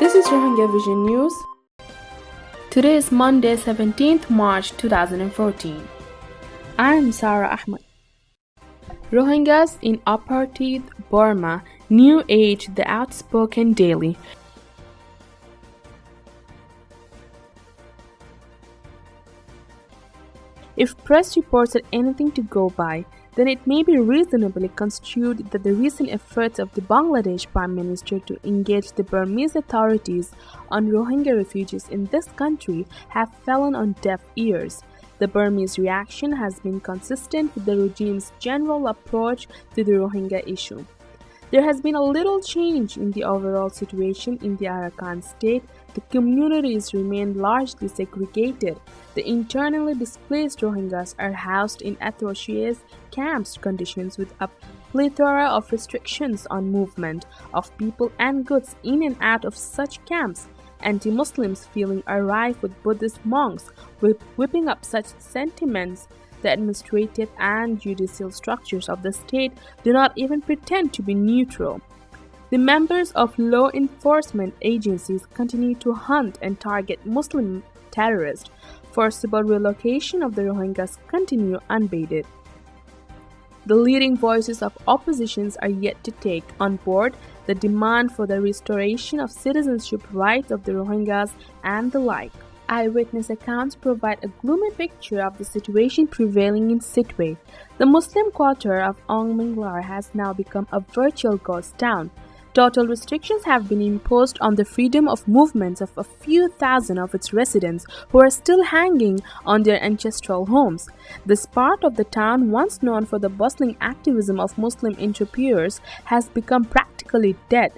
This is Rohingya Vision News. Today is Monday, 17th March 2014. I am Sarah Ahmed. Rohingyas in apartheid Burma, New Age, the outspoken daily. If press reports are anything to go by, then it may be reasonably construed that the recent efforts of the Bangladesh Prime Minister to engage the Burmese authorities on Rohingya refugees in this country have fallen on deaf ears. The Burmese reaction has been consistent with the regime's general approach to the Rohingya issue. There has been a little change in the overall situation in the Arakan state. The communities remain largely segregated. The internally displaced Rohingyas are housed in atrocious camps conditions with a plethora of restrictions on movement of people and goods in and out of such camps. Anti-Muslims feeling are rife with Buddhist monks whipping up such sentiments. The administrative and judicial structures of the state do not even pretend to be neutral. The members of law enforcement agencies continue to hunt and target Muslim terrorists. Forcible relocation of the Rohingyas continue unabated. The leading voices of oppositions are yet to take on board the demand for the restoration of citizenship rights of the Rohingyas and the like. Eyewitness accounts provide a gloomy picture of the situation prevailing in Sittwe. The Muslim quarter of Ong Minglar has now become a virtual ghost town. Total restrictions have been imposed on the freedom of movements of a few thousand of its residents who are still hanging on their ancestral homes. This part of the town, once known for the bustling activism of Muslim entrepreneurs, has become practically dead.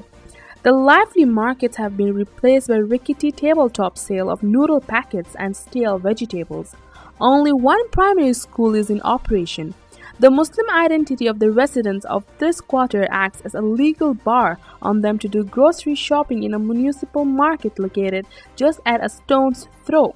The lively markets have been replaced by rickety tabletop sale of noodle packets and stale vegetables. Only one primary school is in operation. The Muslim identity of the residents of this quarter acts as a legal bar on them to do grocery shopping in a municipal market located just at a stone's throw.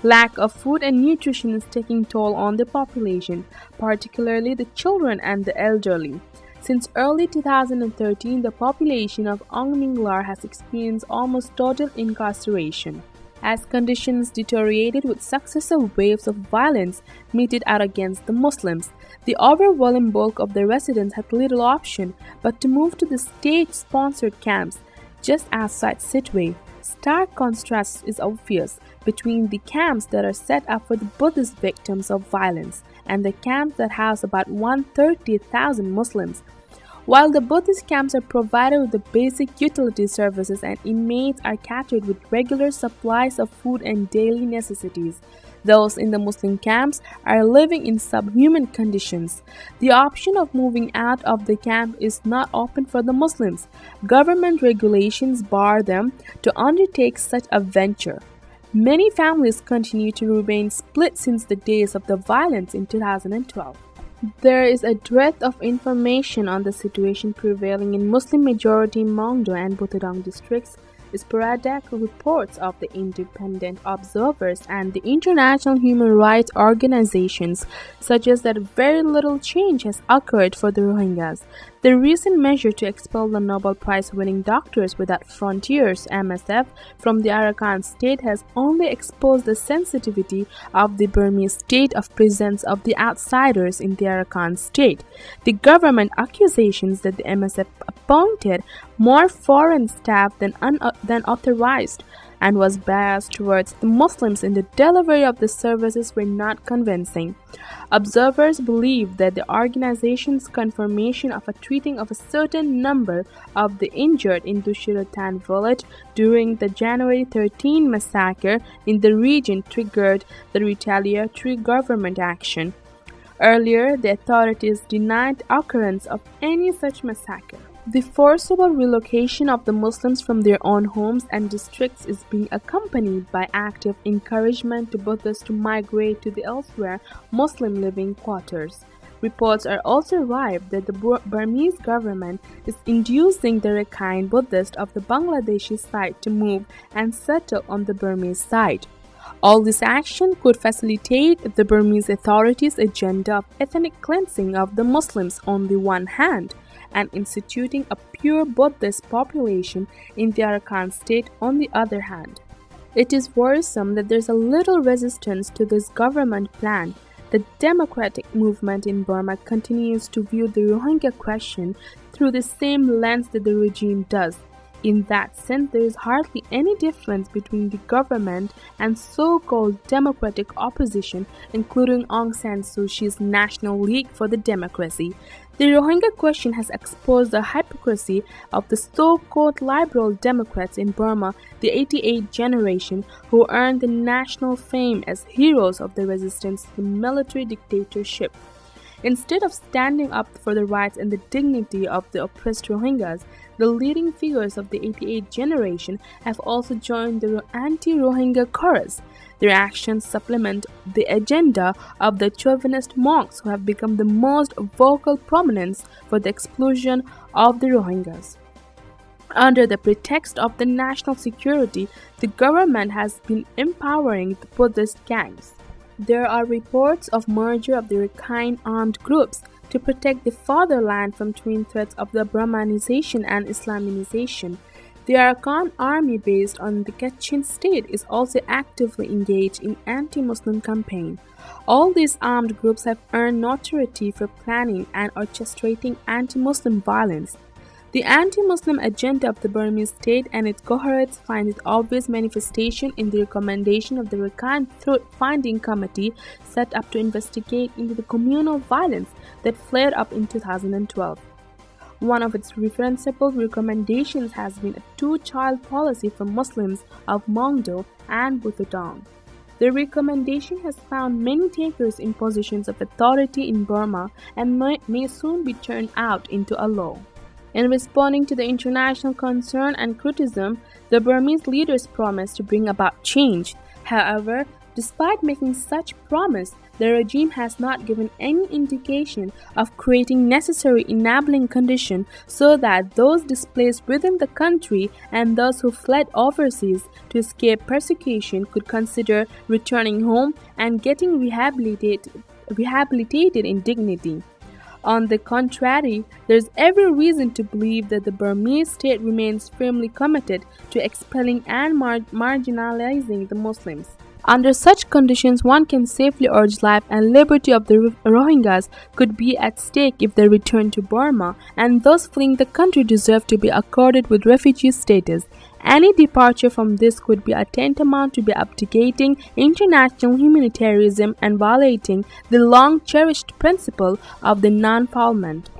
Lack of food and nutrition is taking toll on the population, particularly the children and the elderly. Since early 2013, the population of Ong Minglar has experienced almost total incarceration. As conditions deteriorated with successive waves of violence meted out against the Muslims, the overwhelming bulk of the residents had little option but to move to the state-sponsored camps just outside Sittwe. Stark contrast is obvious between the camps that are set up for the Buddhist victims of violence and the camps that house about 130,000 Muslims. While the Buddhist camps are provided with the basic utility services and inmates are catered with regular supplies of food and daily necessities, those in the Muslim camps are living in subhuman conditions. The option of moving out of the camp is not open for the Muslims. Government regulations bar them to undertake such a venture. Many families continue to remain split since the days of the violence in 2012. There is a dearth of information on the situation prevailing in Muslim-majority Mongdo and Butudong districts. Sporadic reports of the independent observers and the international human rights organizations suggest that very little change has occurred for the Rohingyas. The recent measure to expel the Nobel Prize-winning Doctors Without Frontiers (MSF) from the Arakan state has only exposed the sensitivity of the Burmese state of presence of the outsiders in the Arakan state. The government accusations that the MSF appointed more foreign staff than authorized and was biased towards the Muslims in the delivery of the services were not convincing. Observers believe that the organization's confirmation of a treating of a certain number of the injured in Dushirotan village during the January 13 massacre in the region triggered the retaliatory government action. Earlier, the authorities denied the occurrence of any such massacre. The forcible relocation of the Muslims from their own homes and districts is being accompanied by active encouragement to Buddhists to migrate to the elsewhere Muslim living quarters. Reports are also rife that the Burmese government is inducing the Rakhine Buddhists of the Bangladeshi side to move and settle on the Burmese side. All this action could facilitate the Burmese authorities' agenda of ethnic cleansing of the Muslims on the one hand, and instituting a pure Buddhist population in the Arakan state on the other hand. It is worrisome that there is a little resistance to this government plan. The democratic movement in Burma continues to view the Rohingya question through the same lens that the regime does. In that sense, there is hardly any difference between the government and so-called democratic opposition, including Aung San Suu Kyi's National League for the Democracy. The Rohingya question has exposed the hypocrisy of the so-called liberal Democrats in Burma, the 88 generation, who earned the national fame as heroes of the resistance to the military dictatorship. Instead of standing up for the rights and the dignity of the oppressed Rohingyas, the leading figures of the 88 generation have also joined the anti-Rohingya chorus. Their actions supplement the agenda of the chauvinist monks who have become the most vocal proponents for the expulsion of the Rohingyas. Under the pretext of the national security, the government has been empowering the Buddhist gangs. There are reports of merger of the Rakhine armed groups to protect the fatherland from twin threats of the Brahmanization and Islamization. The Arakan army based on the Kachin state is also actively engaged in anti-Muslim campaign. All these armed groups have earned notoriety for planning and orchestrating anti-Muslim violence. The anti-Muslim agenda of the Burmese state and its cohorts finds its obvious manifestation in the recommendation of the Rakhine Truth-Finding Committee set up to investigate into the communal violence that flared up in 2012. One of its referenceable recommendations has been a two-child policy for Muslims of Mongdo and Buthodong. The recommendation has found many takers in positions of authority in Burma and may soon be turned out into a law. In responding to the international concern and criticism, the Burmese leaders promised to bring about change. However, despite making such promise, the regime has not given any indication of creating necessary enabling conditions so that those displaced within the country and those who fled overseas to escape persecution could consider returning home and getting rehabilitated in dignity. On the contrary, there is every reason to believe that the Burmese state remains firmly committed to expelling and marginalizing the Muslims. Under such conditions, one can safely urge life and liberty of the Rohingyas could be at stake if they return to Burma, and those fleeing the country deserve to be accorded with refugee status. Any departure from this could be a tantamount to be abdicating international humanitarianism and violating the long-cherished principle of the non-foulment.